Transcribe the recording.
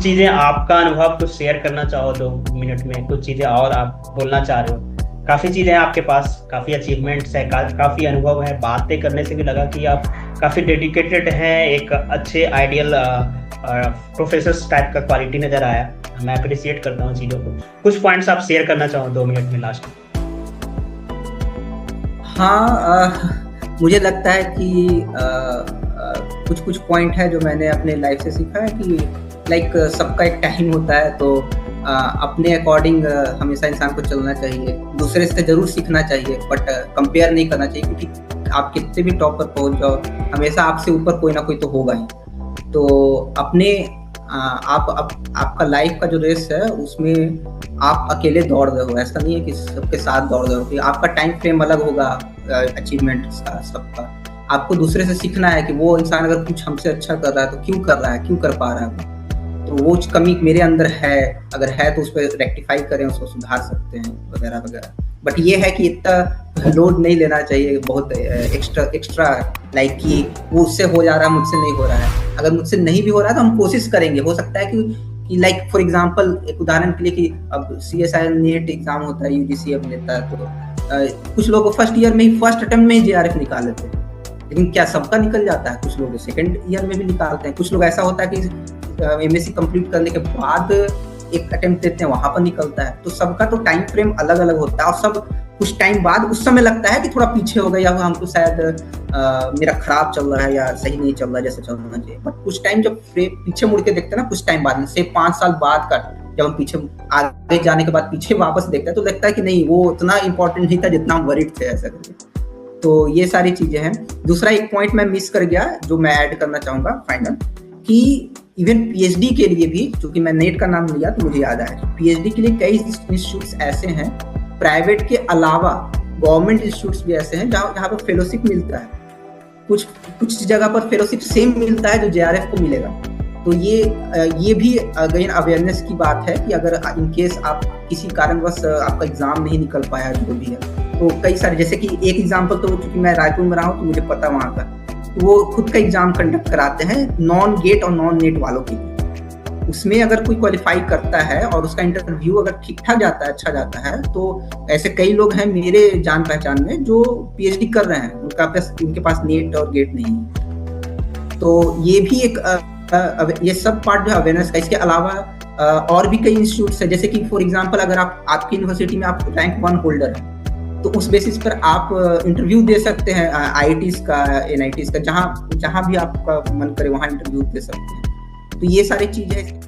चीजें आपका अनुभव कुछ शेयर करना चाहो 2 मिनट में, कुछ चीजें और आप बोलना चाह रहे हो। काफी चीजें हैं आपके पास, काफी अचीवमेंट्स है, काफी अनुभव है, बातें करने से भी लगा कि आप काफी डेडिकेटेड हैं, एक अच्छे आइडियल प्रोफेसर टाइप का क्वालिटी नजर आया। मैं अप्रिशिएट करता हूँ चीजों को। कुछ पॉइंट्स आप शेयर करना चाहो 2 मिनट में लास्ट में। हाँ, मुझे लगता है कि कुछ कुछ पॉइंट है जो मैंने अपने लाइफ से सीखा है कि लाइक सबका एक टाइम होता है, तो अपने अकॉर्डिंग हमेशा इंसान को चलना चाहिए। दूसरे से ज़रूर सीखना चाहिए, बट कंपेयर नहीं करना चाहिए, क्योंकि आप कितने भी टॉप पर पहुंच जाओ, हमेशा आपसे ऊपर कोई ना कोई तो होगा ही। तो अपने आपका लाइफ का जो रेस है उसमें आप अकेले दौड़ रहे हो, ऐसा नहीं है कि सबके साथ दौड़ रहे हो, कि आपका टाइम फ्रेम अलग होगा अचीवमेंट का सबका। आपको दूसरे से सीखना है कि वो इंसान अगर कुछ हमसे अच्छा कर रहा है तो क्यों कर रहा है, क्यों कर पा रहा है, तो वो कमी मेरे अंदर है, अगर है तो उस पर रेक्टिफाई करें, उसको सुधार सकते हैं वगैरह वगैरह। बट ये है कि इतना लोड नहीं लेना चाहिए बहुत एक्स्ट्रा लाइक कि वो उससे हो जा रहा है मुझसे नहीं हो रहा है। अगर मुझसे नहीं भी हो रहा है तो हम कोशिश करेंगे। हो सकता है कि लाइक फॉर एग्जांपल, एक उदाहरण के लिए, कि अब CSI नेट एग्जाम होता है, UGC अब लेता है, तो कुछ लोग फर्स्ट ईयर में ही, फर्स्ट अटेम्प्ट में ही JRF निकाल लेते हैं। लेकिन क्या सबका निकल जाता है? कुछ लोग सेकंड ईयर में भी निकालते हैं। कुछ लोग ऐसा होता है कि MSc कंप्लीट करने के बाद एक अटेम्प्ट देते हैं, वहां पर निकलता है। तो सबका तो टाइम फ्रेम अलग अलग होता है, और सब कुछ टाइम बाद उस समय लगता है कि थोड़ा पीछे हो गया, या हमको शायद मेरा खराब चल रहा है या सही नहीं चल रहा है जैसे चलना चाहिए। बट कुछ टाइम जब पीछे मुड़ के देखते हैं ना, कुछ टाइम बाद से 5 साल बाद का, जब हम पीछे आगे जाने के बाद पीछे वापस देखते हैं, तो लगता है कि नहीं, वो उतना इंपॉर्टेंट नहीं था जितना हम वरीड थे, ऐसा करके। तो ये सारी चीजें हैं। दूसरा एक पॉइंट मैं मिस कर गया, जो मैं ऐड करना चाहूंगा फाइनल, कि इवन PhD के लिए भी, क्योंकि मैं नेट का नाम लिया तो मुझे याद आया, PhD के लिए कई इंस्टीट्यूट्स ऐसे हैं प्राइवेट के अलावा, गवर्नमेंट इंस्टीट्यूट्स भी ऐसे हैं जहाँ पर फेलोशिप मिलता है। कुछ जगह पर फेलोशिप सेम मिलता है जो JRF को मिलेगा। तो ये भी अगेन अवेयरनेस की बात है कि अगर इन केस आप किसी कारणवश आपका एग्जाम नहीं निकल पाया, जो भी है, तो कई सारे, जैसे कि एक एग्जाम्पल, तो क्योंकि मैं रायपुर में रहा हूँ तो मुझे पता वहाँ का, तो वो खुद का एग्जाम कंडक्ट कराते हैं नॉन गेट और नॉन नेट वालों के लिए। उसमें अगर कोई क्वालिफाई करता है और उसका इंटरव्यू अगर ठीक ठाक जाता है, अच्छा जाता है, तो ऐसे कई लोग हैं मेरे जान पहचान में जो PhD कर रहे हैं, उनके पास नेट और गेट नहीं है। तो ये भी एक ये सब पार्ट जो है अवेयरनेस का। इसके अलावा और भी कई इंस्टीट्यूट्स है, जैसे कि फॉर एग्जांपल अगर आपकी यूनिवर्सिटी में आप रैंक 1 होल्डर है, तो उस बेसिस पर आप इंटरव्यू दे सकते हैं IITs का, NITs का, जहाँ भी आपका मन करे वहाँ इंटरव्यू दे सकते हैं। तो ये सारी चीजें